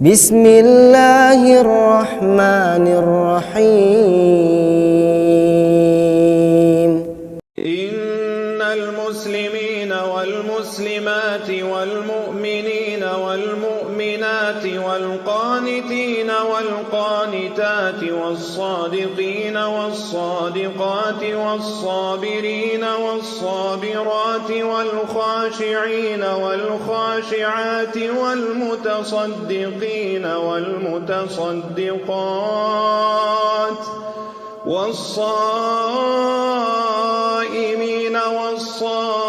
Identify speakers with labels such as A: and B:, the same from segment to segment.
A: بسم اللہ الرحمن الرحیم
B: إن المسلمين والمسلمات والمؤمنين والمؤمنات والقانتين والقانتات والصادقين والصادقات والصابرين والصابرات والخاشعين والخاشعات والمتصدقين والمتصدقات والصائمين والصائمات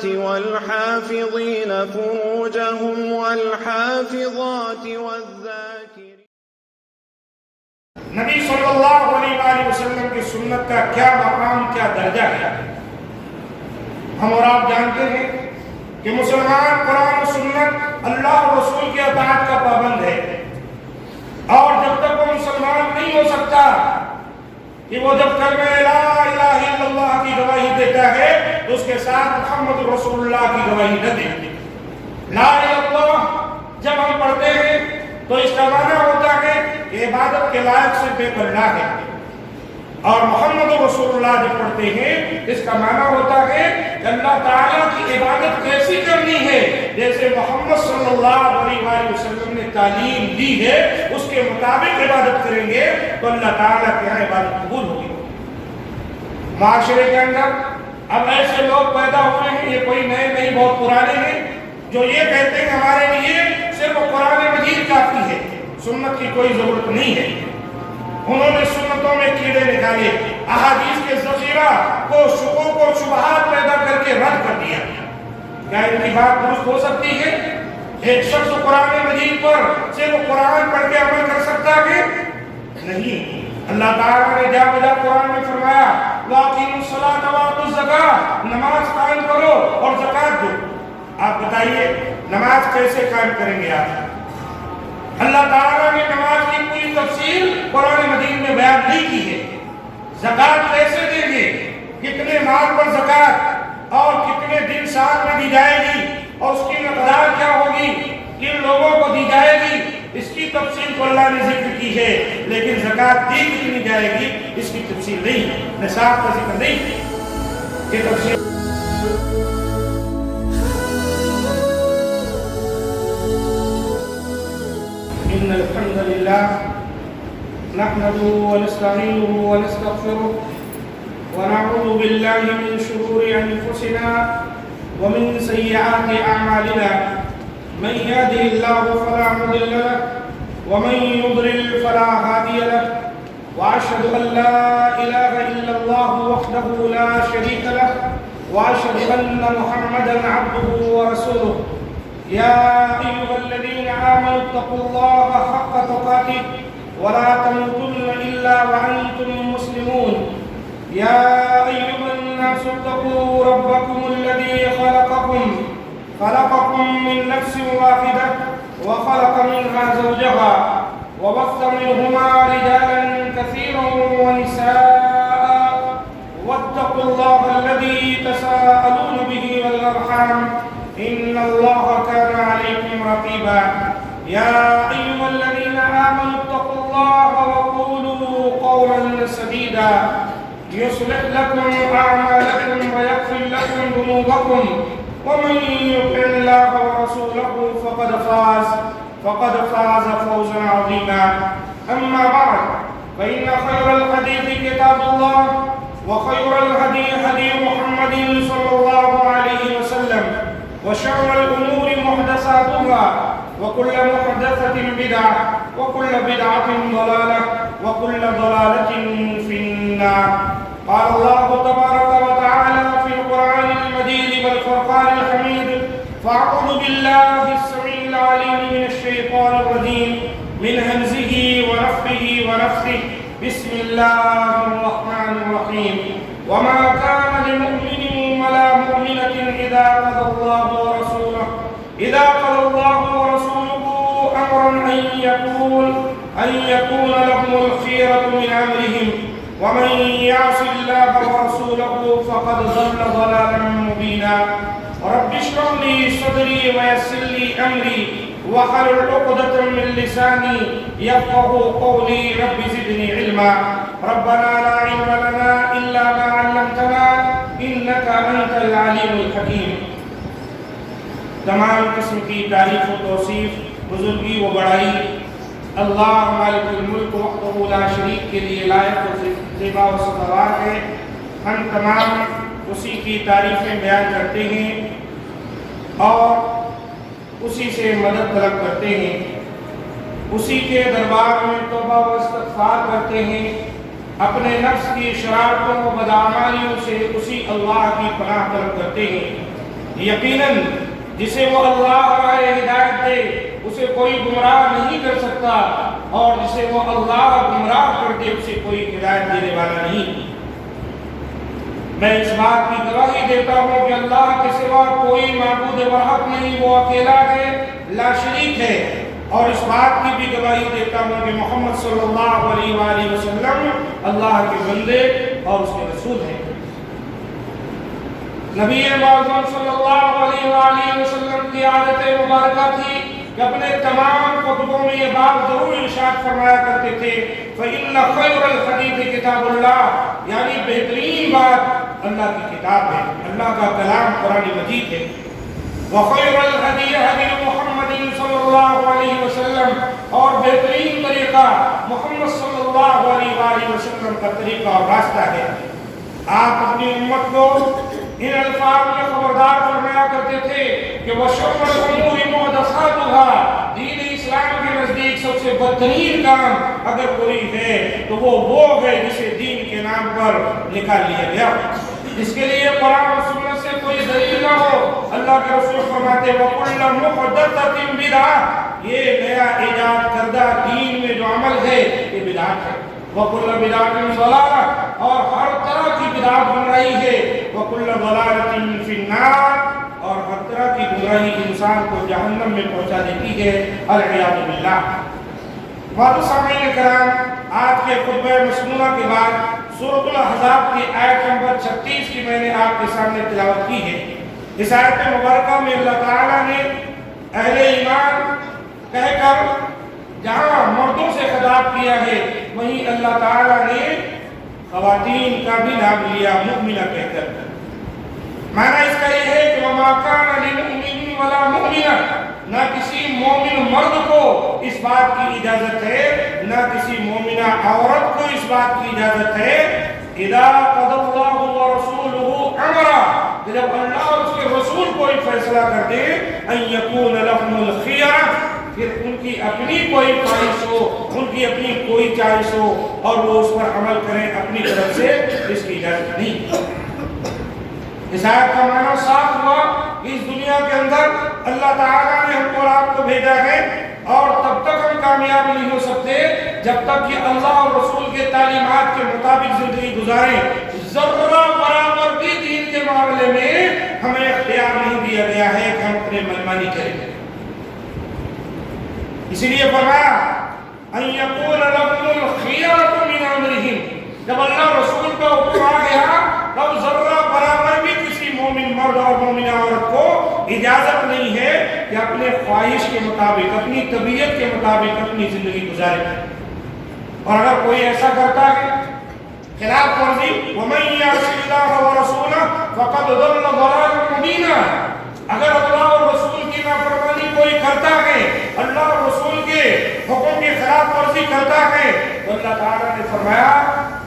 B: والحافظين فروجهم والحافظات والذاكرين.
C: نبی صلی اللہ علیہ وآلہ وسلم کی سنت کا کیا مقام، کیا درجہ ہے؟ ہم اور آپ جانتے ہیں کہ مسلمان قرآن و سنت، اللہ و رسول کی اطاعت کا پابند ہے، اور جب تک وہ مسلمان نہیں ہو سکتا کہ وہ جب کلمہ لا الہ الا اللہ کی گواہی دیتا ہے تو اس کے ساتھ محمد رسول اللہ کی گواہی نہ دے. لا الہ الا اللہ جب ہم پڑھتے ہیں تو اس کا معنی ہوتا ہے کہ عبادت کے لائق سے بے پناہ ہے، اور محمد رسول اللہ جب پڑھتے ہیں اس کا معنی ہوتا ہے کہ اللہ تعالیٰ کی عبادت کیسی کرنی ہے، جیسے محمد صلی اللہ علیہ وآلہ وسلم نے تعلیم دی ہے اس کے مطابق عبادت کریں گے تو اللہ تعالیٰ کے یہاں عبادت قبول ہوگی. معاشرے کے اندر اب ایسے لوگ پیدا ہوئے ہیں، یہ کوئی نئے نہیں، بہت پرانے ہیں، جو یہ کہتے ہیں ہمارے لیے صرف قرآن مجید کافی ہے، سنت کی کوئی ضرورت نہیں ہے. انہوں نے سنتوں میں کیڑے نکالے، احادیث کے ذخیرہ کو شکوک و شبہات پیدا کر کے رد کر دیا. کیا ان کی بات درست ہو سکتی ہے؟ ایک شخص قرآن مجید پر صرف قرآن پڑھ کے عمل کر سکتا ہے؟ نہیں. اللہ تعالیٰ نے جا بجا قرآن میں فرمایا وَأَقِيمُوا الصَّلَاةَ وَآتُوا الزَّكَاةَ، نماز قائم کرو اور زکات دو. آپ بتائیے نماز کیسے قائم کریں گے آپ؟ اللہ تعالیٰ نے نماز کی پوری تفصیل قرآن مجید میں بیان نہیں کی ہے. زکات کیسے دیں گے، کتنے مال پر زکات اور کتنے دن سال میں دی جائے گی اور اس کی مقدار کیا ہوگی، کن لوگوں کو دی جائے گی، اس کی تفصیل تو اللہ نے ذکر کی ہے، لیکن زکات دی کتنی جائے گی اس کی تفصیل نہیں ہے، نصاب کا ذکر نہیں ہے. یہ تفصیل إن الحمد لله نحمده ونستعينه ونستغفره ونعوذ بالله من شرور أنفسنا ومن سيئات أعمالنا. من يهده الله فلا مضل له ومن يضلل فلا هادي له، وأشهد أن لا إله إلا الله وحده لا شريك له، وأشهد أن محمدا عبده ورسوله. يا أيها الذين آمنوا اتقوا الله حق تقاته ولا تموتن إلا وأنتم مسلمون. يا أيها الناس اتقوا ربكم الذي خلقكم من نفس واحدة وخلق منها زوجها وبث منهما رجالا كثيرا ونساء، واتقوا الله الذي تساءلون به والأرحام إن الله كان عليكم رقيبا. يا أيها الذين آمنوا اتقوا الله وقولوا قولا سديدا يصلح لكم أعمالكم ويغفر لكم ذنوبكم، ومن يطع الله ورسوله فقد فاز فوزا عظيما. أما بعد فإن خير الحديث كتاب الله، وخير الهدي هدي محمد صلى الله عليه وسلم، وشر الأمور محدثاتها، وكل محدثة بدعة، وكل بدعة ضلالة، وكل ضلالة في النار. قال الله تبارك وتعالى في القرآن المجيد والفرقان الحميد: فأعوذ بالله السميع العليم من الشيطان الرجيم من همزه ونفخه ونفثه. بسم الله الرحمن الرحيم. وما كان لمؤمن ولا مؤمنة إذا قضى الله ورسوله أمرا أن يكون لهم الخيرة من أمرهم، ومن يعص الله ورسوله فقد ضل ضلالا مبينا. رب اشرح لي صدري ويسر لي أمري واحلل عقدة من لساني يفقهوا قولي رب زدني علما ربنا لا علم لنا إلا ما علمتنا إنك أنت العليم الحكيم. تمام قسم کی تعریف و توصیف، بزرگی و بڑائی اللہ مالک الملک وحدہ لا شریک کے لیے لائق و زیبا و سزاوار ہے. ہم تمام اسی کی تعریفیں بیان کرتے ہیں اور اسی سے مدد طلب کرتے ہیں، اسی کے دربار میں توبہ و استغفار کرتے ہیں، اپنے نفس کی شرارتوں و بدعمالیوں سے اسی اللہ کی پناہ طلب کرتے ہیں. یقیناً جسے وہ اللہ راہ ہدایت دے اسے کوئی گمراہ نہیں کر سکتا، اور جسے وہ اللہ گمراہ کر دے اسے کوئی ہدایت دینے والا نہیں. میں اس بات کی گواہی دیتا ہوں کہ اللہ کے سوا کوئی معبود برحق نہیں، وہ اکیلا ہے، لا شریک ہے. اور اس بات کی بھی گواہی دیتا ہوں کہ محمد صلی اللہ علیہ وآلہ وسلم اللہ کے بندے اور اس کے رسول ہیں. نبی معظم صلی اللہ علیہ وآلہ وسلم کی عادت مبارکہ تھی کہ اپنے تمام خطبوں میں یہ بات ضرور ارشاد فرمایا کرتے تھے فَإِنَّ خَيْرَ الْحَدِيثِ كِتَابُ اللَّهِ، یعنی بہترین بات اللہ کی کتاب ہے، اللہ کا کلام قرآن مجید ہے. وَخَيْرَ الْهَدِيِ هَدِيُّ مُحَمَّدٍ صلی اللہ علیہ وسلم، اور بہترین طریقہ محمد صلی اللہ علیہ وآلہ وسلم کا طریقہ اور راستہ ہے. آپ اپنی امت کو ان الفاظ میں خبردار فرمایا کرتے تھے کہ وَشَرَّ الْأُمُورِ مُحْدَثَاتُهَا، دین اسلام کے نزدیک سب سے بدترین کام اگر کوئی ہے تو وہ ہے جسے دین کے نام پر نکال لیا گیا، جس کے لیے قرآن و سنت سے کوئی دلیل نہ ہو. اللہ کے رسول فرماتے وَكُلَّ مُحْدَثَةٍ بِدْعَةٍ، یہ نیا ایجاد کردہ دین میں جو عمل ہے یہ بدعت ہے. وَكُلَّ بِدْعَةٍ ضَلَالَةٍ، اور ہر طرح کی بدعت گمراہی ہے. وَكُلَّ ضَلَالَةٍ فِي النَّارِ، اور ہر طرح کی گمراہی انسان کو جہنم میں پہنچا دیتی ہے. العیاذ باللہ. معزز سامعین کرام، آج کے خطبہ مسنونہ کے بعد سورۃ الاحزاب کی آیت نمبر 36 کی میں نے آپ کے سامنے تلاوت کی ہے. اس آیت مبارکہ میں اللہ تعالیٰ نے اہل ایمان کہہ کر جہاں مردوں سے خطاب کیا ہے وہیں اللہ تعالیٰ نے خواتین کا بھی نام لیا مؤمنہ کہہ کر. معنی اس کا یہ ہے کہ وَمَا كَانَ لِمُؤْمِنٍ وَلَا مُؤْمِنَةٍ، نہ کسی مومن مرد کو اس بات کی اجازت ہے، نہ کسی مومنہ عورت کو اس بات کی اجازت ہے اِذَا قَضَى اللَّهُ وَرَسُولُهُ أَمْرًا، جب اللہ اور اس کے رسول کوئی فیصلہ کر دے أَن يَكُونَ لَهُمُ الْخِيَرَةُ، پھر ان کی اپنی کوئی خواہش ہو، ان کی اپنی کوئی چاہش ہو اور وہ اس پر عمل کریں اپنی طرف سے، اس کی اجازت نہیں. اس آیت کا معنی صاف ہوا کہ اس دنیا کے اندر اللہ تعالیٰ نے ہم کو اور آپ کو بھیجا ہے، اور تب تک ہم کامیاب نہیں ہو سکتے جب تک کہ اللہ اور رسول کے تعلیمات کے مطابق زندگی گزاریں. ذرہ برابر بھی دین کے معاملے میں ہمیں اختیار نہیں دیا گیا ہے کہ ہم اپنے منمانی کریں. اسی لیے فرمایا ان یقول لهم الخیرۃ من امرہم، جب اللہ رسول کا حکم آ گیا تب ذرہ برابر بھی کسی مومن مرد اور مومنہ عورت کو اجازت نہیں ہے کہ اپنے خواہش کے مطابق، اپنی طبیعت کے مطابق اپنی زندگی گزارے. اور اگر کوئی ایسا کرتا ہے خلاف ورزی وَمَن يَعْصِ اللَّهَ وَرَسُولَهُ فَقَدْ ضَلَّ ضَلَالًا مُبِينًا، اگر اللہ اور رسول کی نافرمانی کوئی کرتا ہے، اللہ اور رسول کے حکم کی خلاف ورزی کرتا ہے، تو اللہ تعالیٰ نے فرمایا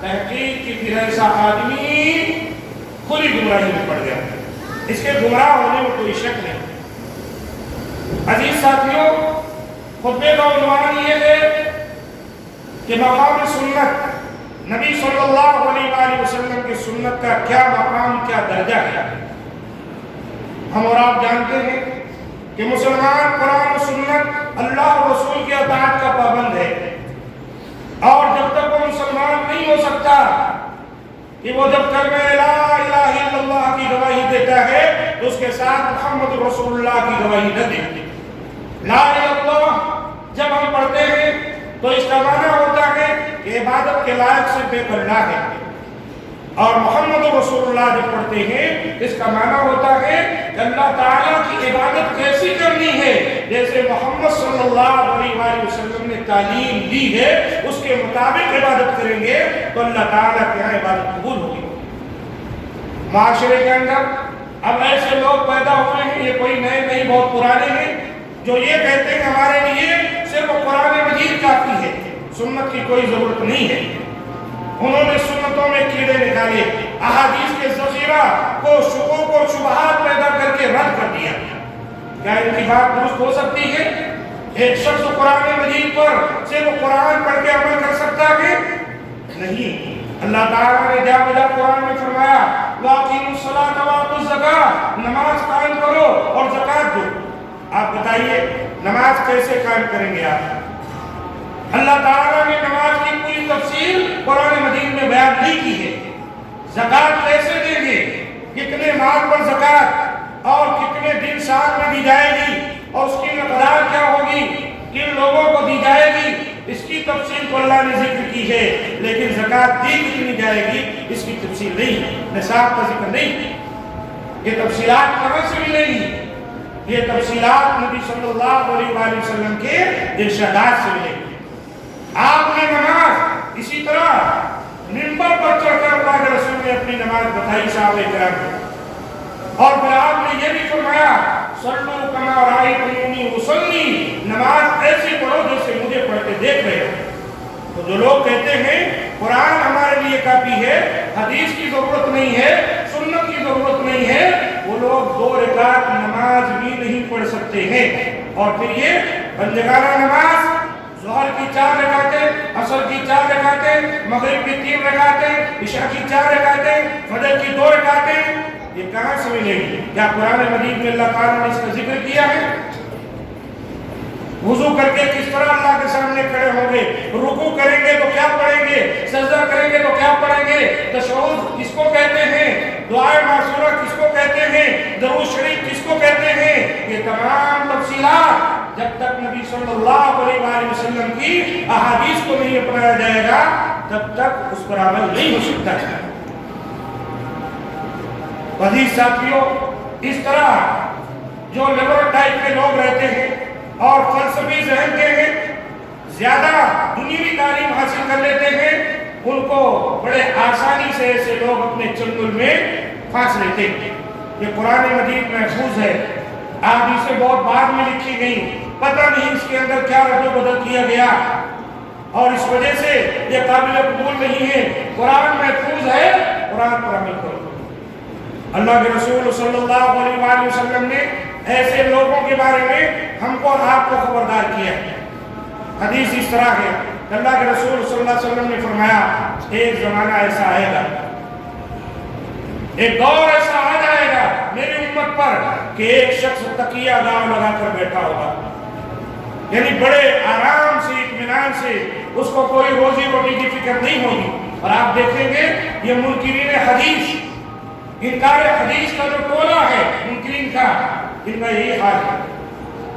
C: تحقیق کی پھر ایسا آدمی کھلی گمراہی میں پڑ گیا، اس کے گمراہ ہونے میں کوئی شک نہیں. عزیز ساتھیوں، خطبے کا عنوان یہ ہے کہ مقام سنت، نبی صلی اللہ علیہ وآلہ وسلم کی سنت کا کیا مقام، کیا درجہ ہے. ہم اور آپ جانتے ہیں کہ مسلمان قرآن و سنت اللہ اور رسول کی اطاعت کا پابند ہے، اور جب تک وہ مسلمان نہیں ہو سکتا کہ وہ جب کلمہ لا الہ الا اللہ کی گواہی دیتا ہے تو اس کے ساتھ محمد رسول اللہ کی گواہی نہ دے. لا الہ الا اللہ جب ہم پڑھتے ہیں تو اس کا معنی ہوتا ہے کہ عبادت کے لائق صرف ایک اللہ ہے. اور محمد رسول اللہ جب پڑھتے ہیں اس کا معنی ہوتا ہے کہ اللہ تعالیٰ کی عبادت کیسی کرنی ہے، جیسے محمد صلی اللہ علیہ وآلہ وسلم نے تعلیم دی ہے اس کے مطابق عبادت کریں گے تو اللہ تعالیٰ کے یہاں عبادت قبول ہوگی۔ معاشرے کے اندر اب ایسے لوگ پیدا ہوئے ہیں، یہ کوئی نئے نہیں بہت پرانے ہیں، جو یہ کہتے ہیں ہمارے لیے صرف قرآن مجید کافی ہے، سنت کی کوئی ضرورت نہیں ہے۔ انہوں نے سنتوں میں کیڑے نکالے، احادیث کے ذخیرہ کو شکوک و شبہات پیدا کر کے رد کر دیا۔ کیا ان کی بات درست ہو سکتی ہے؟ ایک شخص قرآن مجید پر صرف قرآن پڑھ کے عمل کر سکتا ہے؟ نہیں۔ اللہ تعالیٰ نے جا بجا قرآن میں فرمایا وَأَقِيمُوا الصَّلَاةَ وَآتُوا الزَّكَاةَ، نماز قائم کرو اور زکوٰۃ دو۔ آپ بتائیے نماز کیسے قائم کریں گے آپ؟ اللہ تعالیٰ نے نماز کی پوری تفصیل قرآن مجید میں بیان نہیں کی ہے۔ زکوٰۃ کیسے دیں گے؟ کتنے مال پر زکوٰۃ اور کتنے دن سال میں دی جائے گی اور اس کی مقدار کیا ہوگی، کن لوگوں کو دی جائے گی، اس کی تفصیل کو اللہ نے ذکر کی ہے، لیکن زکوٰۃ دی کتنی جائے گی اس کی تفصیل نہیں، نصاب کا ذکر نہیں۔ یہ تفصیلات کہاں سے ملیں گی؟ یہ تفصیلات نبی صلی اللہ علیہ وآلہ وسلم کے ارشادات سے ملیں گی۔ آپ نے نماز اسی طرح منبر پر چڑھ کر اللہ کے رسول نے اپنی نماز بتائی صحابہ کرام کو، اور پھر آپ نے یہ بھی فرمایا صلو کما رأیتمونی اصلی، نماز ایسی پڑھو جیسے مجھے پڑھتے دیکھ رہے ہو۔ تو جو لوگ کہتے ہیں قرآن ہمارے لیے کافی ہے، حدیث کی ضرورت نہیں ہے، سنت کی ضرورت نہیں ہے، وہ لوگ 2 رکعت نماز بھی نہیں پڑھ سکتے ہیں، اور پھر یہ بندگانہ نماز ظہر کی 4 رکعتیں، عصر کی 4 رکعتیں، مغرب کی 3 رکعتیں، عشاء کی 4 رکعتیں، فجر کی 2 رکعتیں، یہ کہاں سے ملیں گی؟ کیا قرآن مجید میں اللہ تعالیٰ نے اس کا ذکر کیا ہے؟ وضو کر کے کس طرح اللہ کے سامنے کھڑے ہوں گے، رکوع کریں گے تو کیا پڑھیں گے، سجدہ کریں گے تو کیا پڑھیں گے، تشہد کس کو کہتے ہیں، دعائے معصورہ کس کو کہتے ہیں، درود شریف کس کو کہتے ہیں، یہ تمام تفصیلات جب تک نبی صلی اللہ علیہ وآلہ وسلم کی احادیث کو نہیں اپنایا جائے گا تب تک اس پر عمل نہیں ہو سکتا ہے۔ عزیز ساتھیوں، اس طرح جو لبرل ٹائپ کے لوگ رہتے ہیں اور فلسفی ذہن کے ہیں، زیادہ دنیوی تعلیم حاصل کر لیتے ہیں، ان کو بڑے آسانی سے ایسے لوگ اپنے چنگل میں پھانس لیتے ہیں۔ یہ قرآن مجید محفوظ ہے، احادیثیں بہت بعد میں لکھی گئی، پتہ نہیں اس کے اندر کیا رد و بدل کیا گیا، اور اس وجہ سے یہ قابل قبول نہیں ہے۔ قرآن محفوظ ہے، قرآن پر عمل کرو۔ اللہ کے رسول صلی اللہ علیہ وآلہ وسلم نے ایسے لوگوں کے بارے میں ہم کو اور آپ کو خبردار کیا ہے۔ حدیث اس طرح ہے، اللہ کے رسول صلی اللہ علیہ وسلم نے فرمایا ایک زمانہ ایسا آئے گا، ایک دور ایسا آ جائے گا میری امت پر کہ ایک شخص تکیہ دام لگا کر بیٹھا ہوگا، یعنی بڑے آرام سے اطمینان سے، اس کو کوئی روزی روٹی کی فکر نہیں ہوگی۔ اور آپ دیکھیں گے یہ منکرین حدیث، انکار حدیث کا جو ٹولہ ہے منکرین کا، ان کا یہی حال ہے،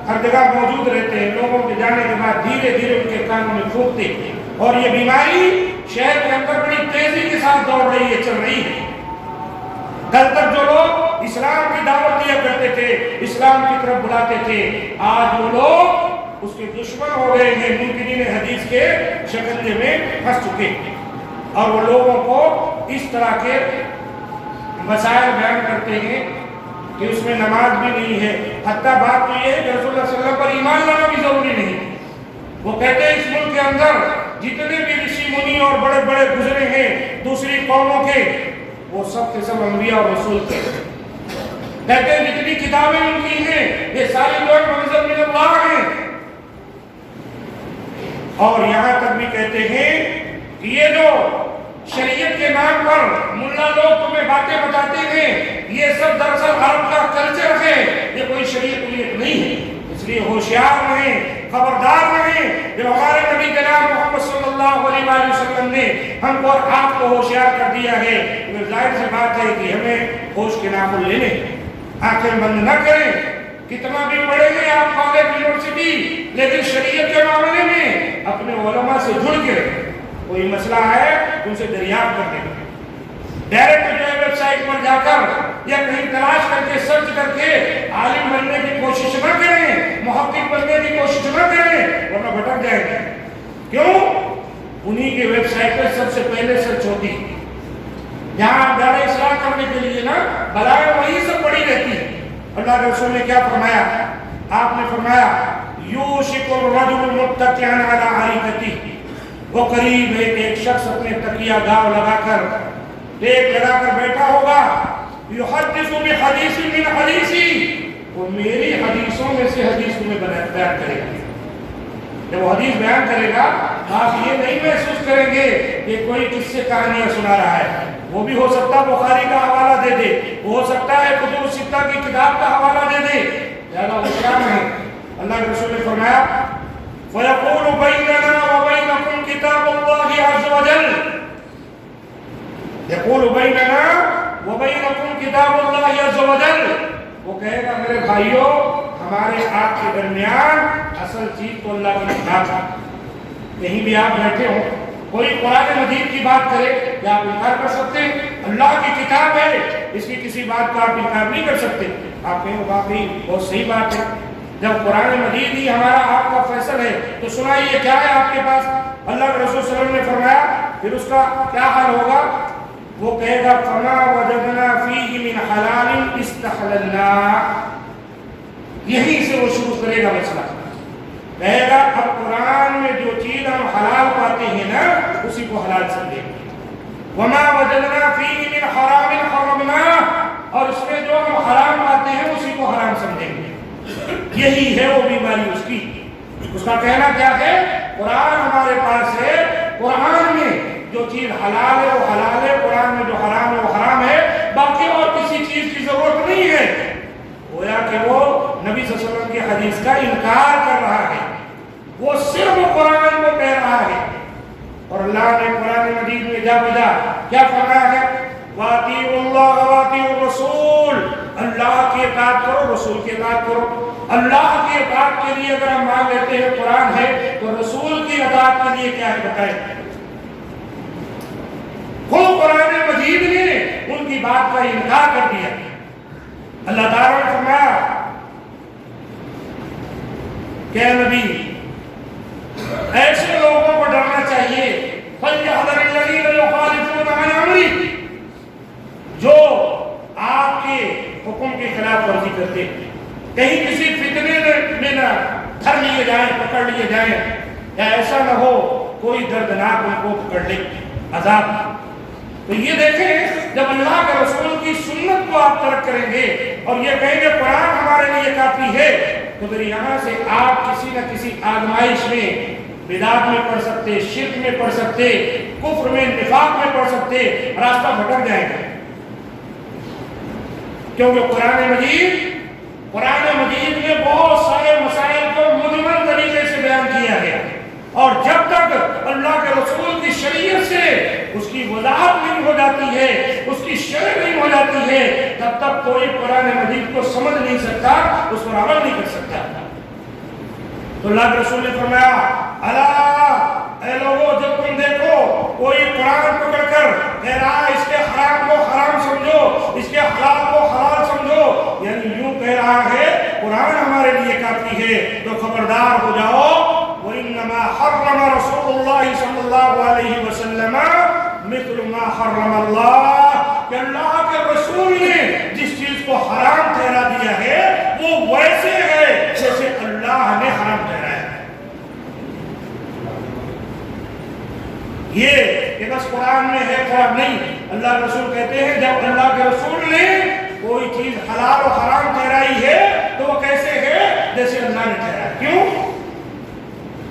C: ہر جگہ موجود رہتے ہیں، لوگوں کے جانے کے بعد دھیرے دھیرے ان کے کانوں میں پھونکتے ہیں، اور یہ بیماری شہر کے اندر بڑی تیزی کے ساتھ دوڑ رہی ہے، چل رہی ہے۔ کل تک جو لوگ اسلام کی دعوت دیا کرتے تھے، اسلام کی طرف بلاتے تھے، آج وہ لوگ اس کے دشمن ہو گئے ہیں، منکرین حدیث کے شکنجے میں پھنس چکے ہیں، اور وہ لوگوں کو اس طرح کے مسائل بیان کرتے ہیں کہ اس میں نماز بھی نہیں ہے، حتیٰ بات تو یہ ہے کہ رسول اللہ صلی اللہ علیہ وسلم پر ایمان لانا بھی ضروری نہیں۔ وہ کہتے ہیں اس ملک کے اندر جتنے بھی رشی منی اور بڑے بڑے گزرے ہیں دوسری قوموں کے، وہ سب کے سب انبیاء اور رسول تھے۔ کہتے ہیں جتنی کتابیں ان کی ہیں یہ ساری لوگ منزل من اللہ ہیں، اور یہاں تک بھی کہتے ہیں کہ یہ جو شریعت کے نام پر ملا لوگ تمہیں باتیں بتاتے ہیں یہ سب دراصل عرب کا کلچر ہے، یہ کوئی شریعت نہیں ہے، اس لیے ہوشیار رہیں، خبردار رہیں۔ جب ہمارے نبی جناب محمد صلی اللہ علیہ وآلہ وسلم نے ہم کو اور آپ کو ہوشیار کر دیا ہے، تو ظاہر سی بات ہے کہ ہمیں ہوش کے نام لینے، آنکھیں بند نہ کریں۔ کتنا بھی پڑھیں گے آپ کالج یونیورسٹی، لیکن شریعت کے معاملے میں اپنے علماء سے جڑ کے کوئی مسئلہ ہے ان سے دریافت کرنے کا۔ ڈائریکٹ جو ہے ویب سائٹ پر جا کر یا کہیں تلاش کر کے سرچ کر کے عالم بننے کی کوشش نہ کریں، محقق بننے کی کوشش نہ کریں، ورنہ بھٹک جائیں گے۔ کیوں؟ انہی کے ویب سائٹ پر سب سے پہلے سرچ ہوتی ہے۔ یہاں دار اصلاح کرنے کے لیے نا بلائیں وہی سب پڑی رہتی ہے۔ اللہ کے رسول نے کیا فرمایا؟ آپ نے فرمایا یوشک الرجل متکئا علی عریکتہ، وہ قریب ہے کہ ایک شخص اپنے تکیہ گاؤ لگا کر ٹیک لگا کر بیٹھا ہوگا، یحدث بحدیث من حدیثی، وہ میری حدیثوں میں سے حدیث تمہیں بیان کرے گا۔ جب وہ حدیث بیان کرے گا آپ یہ نہیں محسوس کریں گے کہ کوئی کس سے کہانیاں سنا رہا ہے، وہ بھی ہو سکتا ہے بخاری کا حوالہ دے دے، وہ ہو سکتا ہے کتب الستہ کی کتاب کا حوالہ دے دے، زیادہ ہوشیار نہیں۔ اللہ کے رسول نے فرمایا فَيَقُولُ بَيْنَنَا وَبَيْنَكُمْ كِتَابُ اللَّهِ عَزَّ وَجَلَّ، يَقُولُ بَيْنَنَا وَبَيْنَكُمْ كِتَابُ اللَّهِ عَزَّ وَجَلَّ، وہ کہے گا میرے بھائیوں ہمارے آپ کے درمیان اصل چیز تو اللہ کی کتاب ہے۔ کہیں بھی آپ بیٹھے ہوں کوئی قرآن مجید کی بات کرے کیا آپ انکار کر سکتے ہیں؟ اللہ کی کتاب ہے، اس کی کسی بات کا آپ انکار نہیں کر سکتے۔ آپ کہیں واقعی بہت صحیح بات ہے، جب قرآن مجید ہی ہمارا آپ کا فیصل ہے تو سنائیے کیا ہے آپ کے پاس؟ اللہ کے رسول صلی اللہ علیہ وسلم نے فرمایا پھر اس کا کیا حال ہوگا؟ وہ کہے گا فما وجدنا فیہ من حلال استحللنا، یہیں سے وہ شروع کرے گا مسئلہ، کہے گا اب قرآن میں جو چیز ہم حلال پاتے ہیں نا اسی کو حلال سمجھیں گے، وما وجدنا فیہ من حرام حرمنا، اور اس میں جو ہم حرام پاتے ہیں اسی کو حرام سمجھیں گے۔ یہی ہے وہ بیماری اس کی۔ اس کا کہنا کیا ہے؟ قرآن ہمارے پاس ہے، قرآن میں جو چیز حلال ہے وہ حلال ہے، قرآن میں جو حرام ہے وہ حرام ہے، باقی اور کسی چیز کی ضرورت نہیں ہے۔ گویا کہ وہ نبی صلی اللہ علیہ وسلم کی حدیث کا انکار کر رہا ہے، وہ صرف قرآن کو کہہ رہا ہے۔ اور اللہ نے قرآن مجید میں جا بجا کیا فرمایا ہے؟ وَأَطِيعُوا اللَّهَ وَأَطِيعُوا الرَّسُولَ، اللہ کی اطاعت کرو، رسول کی اطاعت کرو۔ اللہ کی اطاعت کے لیے اگر ہم مان لیتے ہیں قرآن ہے تو رسول کی اطاعت کے لیے کیا ہے بتائیں؟ خود قرآن مجید نے ان کی بات کا انکار کر دیا۔ اللہ تعالیٰ نے فرمایا کہ اے نبی ایسے لوگوں کو ڈرنا چاہیے فَلْيَحْذَرِ الَّذِينَ يُخَالِفُونَ عَنْ أَمْرِهِ، جو آپ کے حکم کی خلاف ورزی کرتے ہیں، کہیں کسی فتنے میں نہ دھر لیے جائیں، پکڑ لیے جائیں، یا ایسا نہ ہو کوئی دردناک ان کو پکڑ لے عذاب۔ تو یہ دیکھیں جب اللہ کے رسول کی سنت کو آپ ترک کریں گے اور یہ کہیں گے قرآن ہمارے لیے کافی ہے، تو پھر یہاں سے آپ کسی نہ کسی آزمائش میں بدعت میں پڑ سکتے، شرک میں پڑ سکتے، کفر میں، نفاق میں پڑ سکتے، راستہ بھٹک جائیں گے۔ کیونکہ قرآن مجید میں بہت سارے مسائل کو مجمل طریقے سے بیان کیا گیا، اور جب تک اللہ کے رسول کی شریعت سے اس کی وضاحت نہیں ہو جاتی ہے، اس کی شرح نہیں ہو جاتی ہے، تب تک کوئی قرآن مجید کو سمجھ نہیں سکتا، اس پر عمل نہیں کر سکتا۔ تو اللہ کے رسول نے فرمایا اللہ اے لوگوں جب تم دیکھو کوئی قرآن پکڑ کر کہہ رہا ہے اس کے حرام کو حرام سمجھو، اس کے حلال کو حلال سمجھو، یعنی یوں کہہ رہا ہے قرآن ہمارے لیے کافی ہے، تو خبردار ہو جاؤ وَإِنَّمَا حَرَّمَ رَسُولُ اللَّهِ صلی اللہ علیہ وسلم مِثْلُ مَا حَرَّمَ اللَّهُ، کہ اللہ کے رسول نے جس چیز کو حرام ٹھہرا دیا ہے وہ ویسے ہے جیسے اللہ نے حرام ٹھہرایا ہے۔ یہ کہ بس قرآن میں ہے قرآن نہیں، اللہ کے رسول کہتے ہیں جب اللہ کے رسول نے کوئی چیز حلال و حرام ٹھہرائی ہے تو وہ کیسے ہے جیسے اللہ نے ٹھہرایا۔ کیوں؟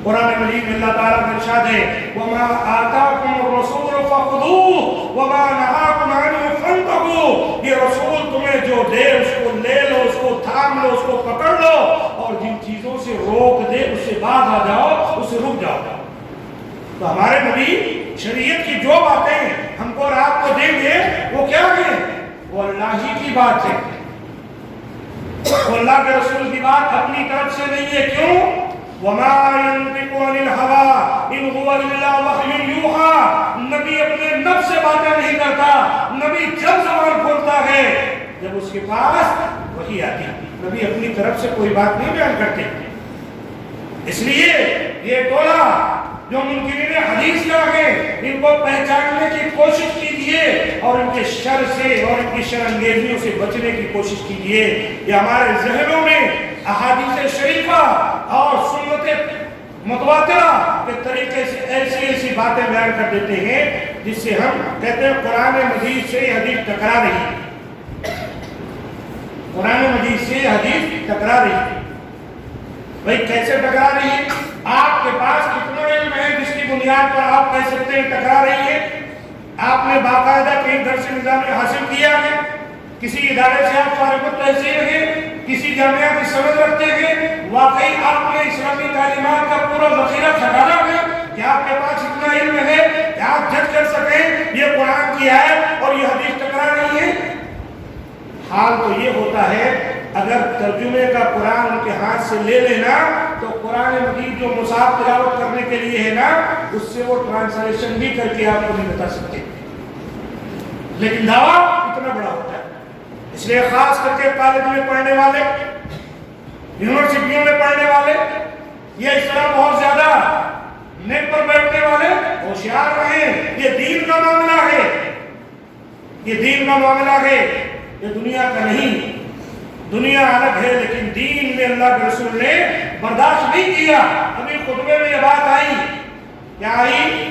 C: قرآن مجید میں اللہ تعالیٰ کا ارشاد ہے وَمَا آتَاكُمُ الرَّسُولُ فَخُذُوهُ وَمَا نَهَاكُمْ عَنْهُ فَانْتَهُوا، یہ رسول تمہیں جو دے اس کو لے لو، اس کو تھام لو، اس کو پکڑ لو، اور جن چیزوں سے روک دے اس سے باز آ جاؤ، اس سے رک جاؤ۔ تو ہمارے نبی شریعت کی جو باتیں ہم کو اور آپ کو دیں گے وہ کیا ہیں؟ وہ اللہ ہی کی بات ہے، وہ اللہ کے رسول کی بات اپنی طرف سے نہیں ہے۔ کیوں؟ وَمَا يَنطِقُ عَنِ الْهَوَىٰ إِنْ هُوَ إِلَّا وَحْيٌ يُوحَىٰ، نبی اپنے نفس سے باتیں نہیں کرتا، نبی نبی جب زبان کھولتا ہے جب اس کے پاس وحی آتی ہے. نبی اپنی طرف سے کوئی بات نہیں بیان کرتے. اس لیے یہ ٹولہ جو منکرین حدیث کا ہے ان کو پہچاننے کی کوشش کیجیے اور ان کے شر سے اور ان کی شر انگیزیوں سے بچنے کی کوشش کیجیے. یہ ہمارے ذہنوں میں احادیث شریفہ اور سنت متواترہ کے طریقے سے ایسی باتیں بیان کر دیتے ہیں جس سے ہم کہتے ہیں قرآن مجید سے حدیث ٹکرا رہی ہے. قرآن مجید سے حدیث ٹکرا رہی ہے. بھئی کیسے ٹکرا رہی ہے؟ آپ کے پاس کتنا علم ہے جس کی بنیاد پر آپ کہہ سکتے ہیں ٹکرا رہی ہے؟ آپ نے باقاعدہ کہیں درس نظام حاصل کیا ہے؟ کسی ادارے سے آپ فارغ التحصیل ہیں؟ کسی جامعہ کی سمجھ رکھتے ہیں؟ واقعی آپ نے اسلامی تعلیمات کا پورا ذخیرہ کھٹانا ہے کہ آپ کے پاس اتنا علم ہے کہ آپ جج کر سکیں یہ قرآن کی آیت اور یہ حدیث ٹکرا رہی ہے؟ حال تو یہ ہوتا ہے اگر ترجمے کا قرآن ان کے ہاتھ سے لے لینا تو قرآن مجید جو مصحف تلاوت کرنے کے لیے ہے نا اس سے وہ ٹرانسلیشن بھی کر کے آپ کو نہیں بتا سکتے. لیکن دعویٰ اتنا بڑا ہوتا ہے. اس لیے خاص کر کے کالج میں پڑھنے والے یونیورسٹیوں میں پڑھنے والے یہ اس طرح بہت زیادہ نیٹ پر بیٹھنے والے ہوشیار رہیں. یہ دین کا معاملہ ہے. یہ دین کا معاملہ ہے. یہ دنیا کا نہیں. دنیا الگ ہے لیکن دین میں اللہ کے رسول نے برداشت نہیں کیا. ابھی خطبے میں یہ بات آئی کیا آئی؟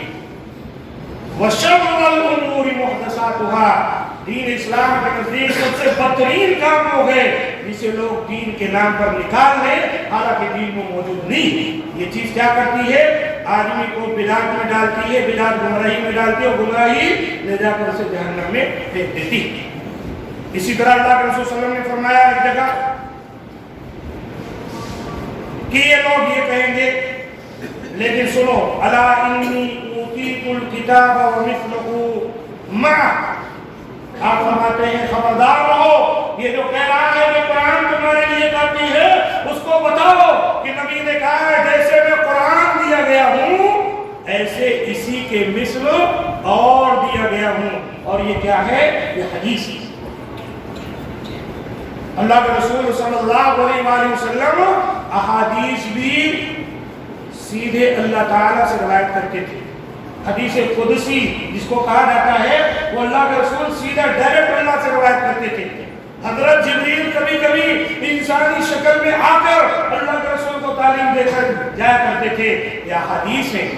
C: وَشَرُّ الْأُمُورِ مُحْدَثَاتُهَا. دین اسلام کے نزدیک سب سے بدترین کام وہ ہے جسے لوگ دین کے نام پر نکال لیں حالانکہ دین میں موجود نہیں. یہ چیز کیا کرتی ہے؟ آدمی کو بدعت میں ڈالتی ہے, بدعت گمراہی میں ڈالتی ہے اور گمراہی لے جا کر اسے جہنم میں پھینک دیتی ہے. اسی طرح اللہ کے رسول صلی اللہ علیہ وسلم نے فرمایا ایک جگہ کہ یہ لوگ یہ کہیں گے لیکن سنو الا انی اوتیت الکتاب ومثلہ معہ. آپ فرماتے ہیں خبردار رہو یہ جو کہہ رہا ہے کہ قرآن تمہارے لیے کافی ہے اس کو بتاؤ کہ نبی نے کہا ہے جیسے میں قرآن دیا گیا ہوں ایسے اسی کے مثل اور دیا گیا ہوں. اور یہ کیا ہے؟ یہ حدیث ہے. اللہ کے رسول صلی اللہ علیہ وآلہ وسلم احادیث بھی سیدھے اللہ تعالیٰ سے روایت کرتے تھے. حدیث قدسی جس کو کہا جاتا ہے وہ اللہ کے رسول سیدھا ڈائریکٹ اللہ سے روایت کرتے تھے. حضرت جبریل کبھی کبھی انسانی شکل میں آ کر اللہ کے رسول کو تعلیم دے کر جایا کرتے تھے. یہ حدیث ہے,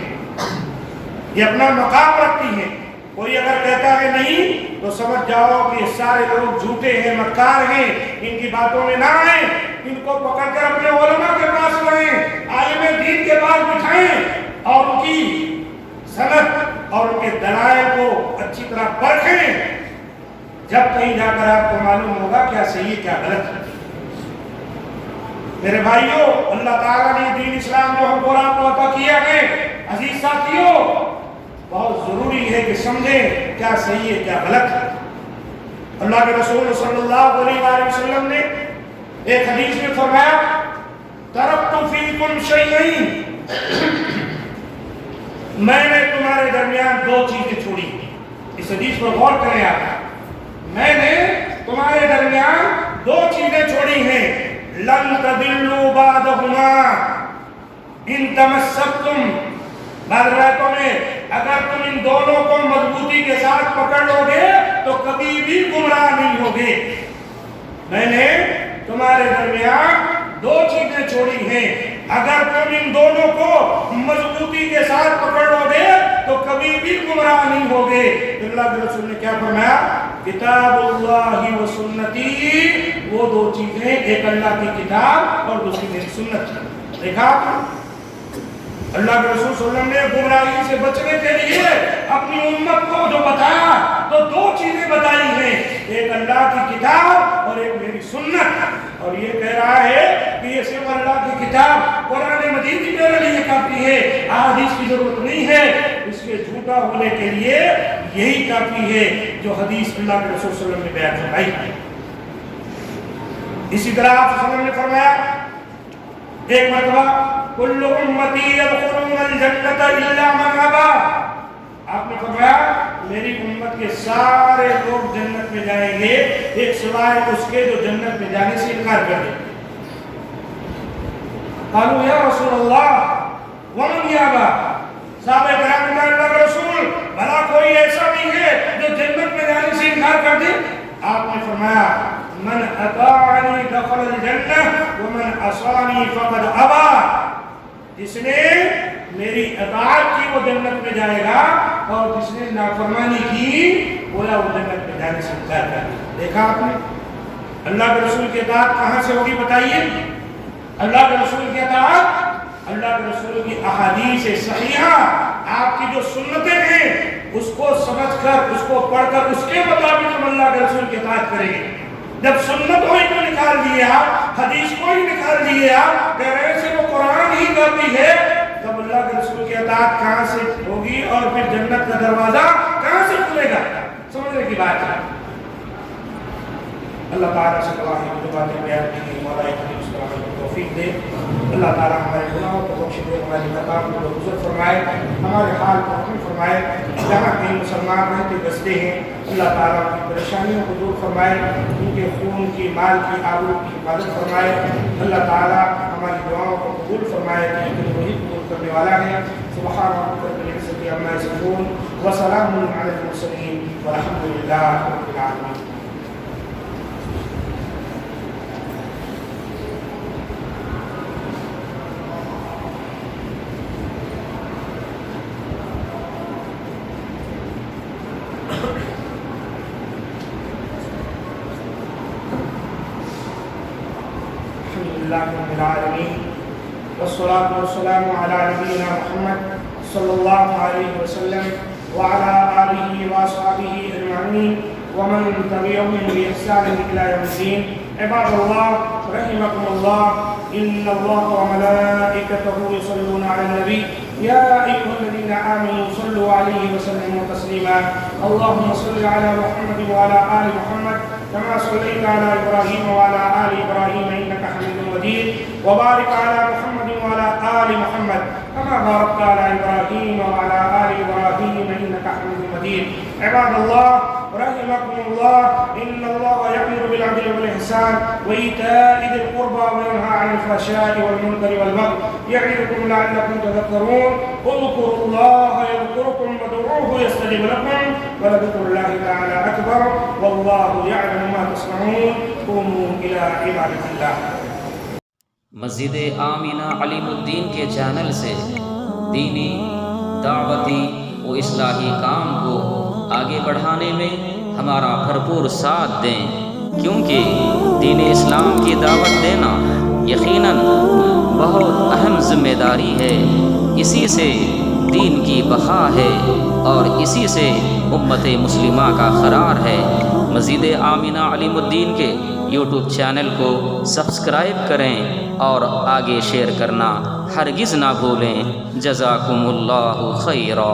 C: یہ اپنا مقام رکھتی ہیں. کوئی اگر کہتا ہے نہیں تو سمجھ جاؤ کہ سارے لوگ جھوٹے ہیں, مکار ہیں, ان کی باتوں میں نہ آئیں. ان کو پکڑ کر اپنے علماء کے پاس لائیں, عالم دین کے پاس بٹھائیں اور ان کی سند اور ان کے دلائل کو اچھی طرح پرکھیں. جب کہیں جا کر آپ کو معلوم ہوگا کیا صحیح کیا غلط ہے. میرے بھائیوں, اللہ تعالیٰ نے دین اسلام جو ہم کو آپ کو عطا کیا ہے, عزیز ساتھیوں, بہت ضروری ہے کہ سمجھیں کیا صحیح ہے کیا غلط ہے. اللہ کے رسول صلی اللہ علیہ وآلہ وسلم نے ایک حدیث میں فرمایا ترکت فیکم شیئین, میں نے تمہارے درمیان دو چیزیں چھوڑی. اس حدیث پر غور کریں آپ. میں نے تمہارے درمیان دو چیزیں چھوڑی ہیں. لن تضلوا بعدہما ان تمسکتم. بعض روایتوں میں اگر تم ان دونوں کو مضبوطی کے ساتھ پکڑ لو گے تو کبھی بھی گمراہ نہیں ہوگے. میں نے تمہارے درمیان دو چیزیں چھوڑی ہیں, اگر تم ان دونوں کو مضبوطی کے ساتھ پکڑ لو گے تو کبھی بھی گمراہ نہیں ہوگے. اللہ کے رسول نے کیا فرمایا؟ کتاب اللہ و سنتی. وہ دو چیزیں, ایک اللہ کی کتاب اور دوسری میری سنت. دیکھا اللہ کے رسول صلی اللہ علیہ وسلم نے گمراہی سے بچنے کے لیے اپنی امت کو جو بتایا تو دو چیزیں بتائی ہیں, ایک اللہ کی کتاب اور ایک میری سنت. اور یہ کہہ رہا ہے کہ یہ صرف اللہ کی کتاب قرآن مجید ہی میرے لیے کافی ہے, احادیث کی ضرورت نہیں ہے. اس کے جھوٹا ہونے کے لیے یہی کافی ہے جو حدیث اللہ کے رسول صلی اللہ علیہ وسلم نے بیان فرمائی ہے. اسی طرح آپ صلی اللہ علیہ وسلم نے فرمایا ایک مرتبہ کل امتی یدخلون الجنت الا من ابا. آپ نے فرمایا میری امت کے سارے لوگ جنت میں جائیں گے ایک سوائے اس کے جو جنت میں جانے سے انکار کر دے. قالوا یا رسول اللہ ومن یابا. صحابہ کرام نے اللہ کے رسول بھلا کوئی ایسا نہیں ہے جو جنت میں جانے سے انکار کر دے؟ آپ نے فرمایا من اطاعنی دخل الجنہ ومن عصانی فقد ابا. جس نے میری اطاعت کی وہ جنت میں جائے گا اور جس نے نافرمانی کی وہ جنت میں جانے سے انکار کر دیا. دیکھا آپ نے اللہ کے رسول کی اطاعت کہاں سے ہوگی بتائیے؟ اللہ کے رسول کی اطاعت اللہ کے رسول کی احادیث صحیحہ آپ کی جو سنتیں ہیں اس کو سمجھ کر اس کو پڑھ کر اس کے مطابق ہم اللہ کے رسول کی اطاعت کریں گے. جب سنت ہوئی تو نکال دیے آپ, حدیث کو ہی نکال دیے آپ, کہہ رہے سے وہ قرآن ہی کرتی ہے, تب اللہ کے رسول کی اطاعت کہاں سے ہوگی اور پھر جنت کا دروازہ کہاں سے کھلے گا؟ سمجھنے کی بات ہے. اللہ تعالیٰ سے دعا ہے جو باتیں بیان کی گئی مولا کریم اس طرح کی توفیق دے. اللہ تعالیٰ ہمارے گناہوں کو بخش دے, ہماری خطاؤں کو درگزر فرمائے, ہمارے حال کو رحم فرمائے. جہاں کہیں مسلمان رہتے بستے ہیں اللہ تعالیٰ کی پریشانیوں کو دور فرمائے, ان کے خون کی مال کی آبرو کی حفاظت فرمائے. اللہ تعالیٰ ہماری دعاؤں کو قبول فرمائے کہ وہی قبول کرنے والا ہے. سبحان ربک رب العزة عما یصفون وسلام علی المرسلین والحمد للہ رب العالمین. رب العالمین والصلاة والسلام على نبینا محمد صلی اللہ علیہ وسلم وعلى آلہ واصحابہ اجمعین ومن تبعهم بإحسان إلى يوم الدين. عباد الله رحمكم الله, إن الله وملائكته يصلون على النبي يا أيها الذين آمنوا صلوا عليه وسلموا تسليما. اللهم صل على محمد وعلى آل محمد كما صليت على إبراهيم وعلى آل إبراهيم إنك حميد مجيد, وبارك على محمد وعلى آل محمد كما باركت على إبراهيم وعلى آل إبراهيم إنك حميد مجيد. عباد الله رحمكم الله, إن الله يأمر بالعدل والإحسان وإيتاء ذي القربى وينهى عن الفحشاء والمنكر والبغي يعظكم لعلكم تذكرون. اذكروا الله يذكركم وادعوه يستجب لكم ولذكر الله تعالى أكبر والله يعلم ما تصنعون. قوموا إلى عبادة الله.
D: مسجد آمینہ علیم الدین کے چینل سے دینی, دعوتی و اصلاحی کام کو آگے بڑھانے میں ہمارا بھرپور ساتھ دیں, کیونکہ دین اسلام کی دعوت دینا یقیناً بہت اہم ذمہ داری ہے. اسی سے دین کی بقا ہے اور اسی سے امت مسلمہ کا قرار ہے. مسجد آمینہ علیم الدین کے یوٹیوب چینل کو سبسکرائب کریں اور آگے شیئر کرنا ہرگز نہ بھولیں. جزاکم اللہ خیرا.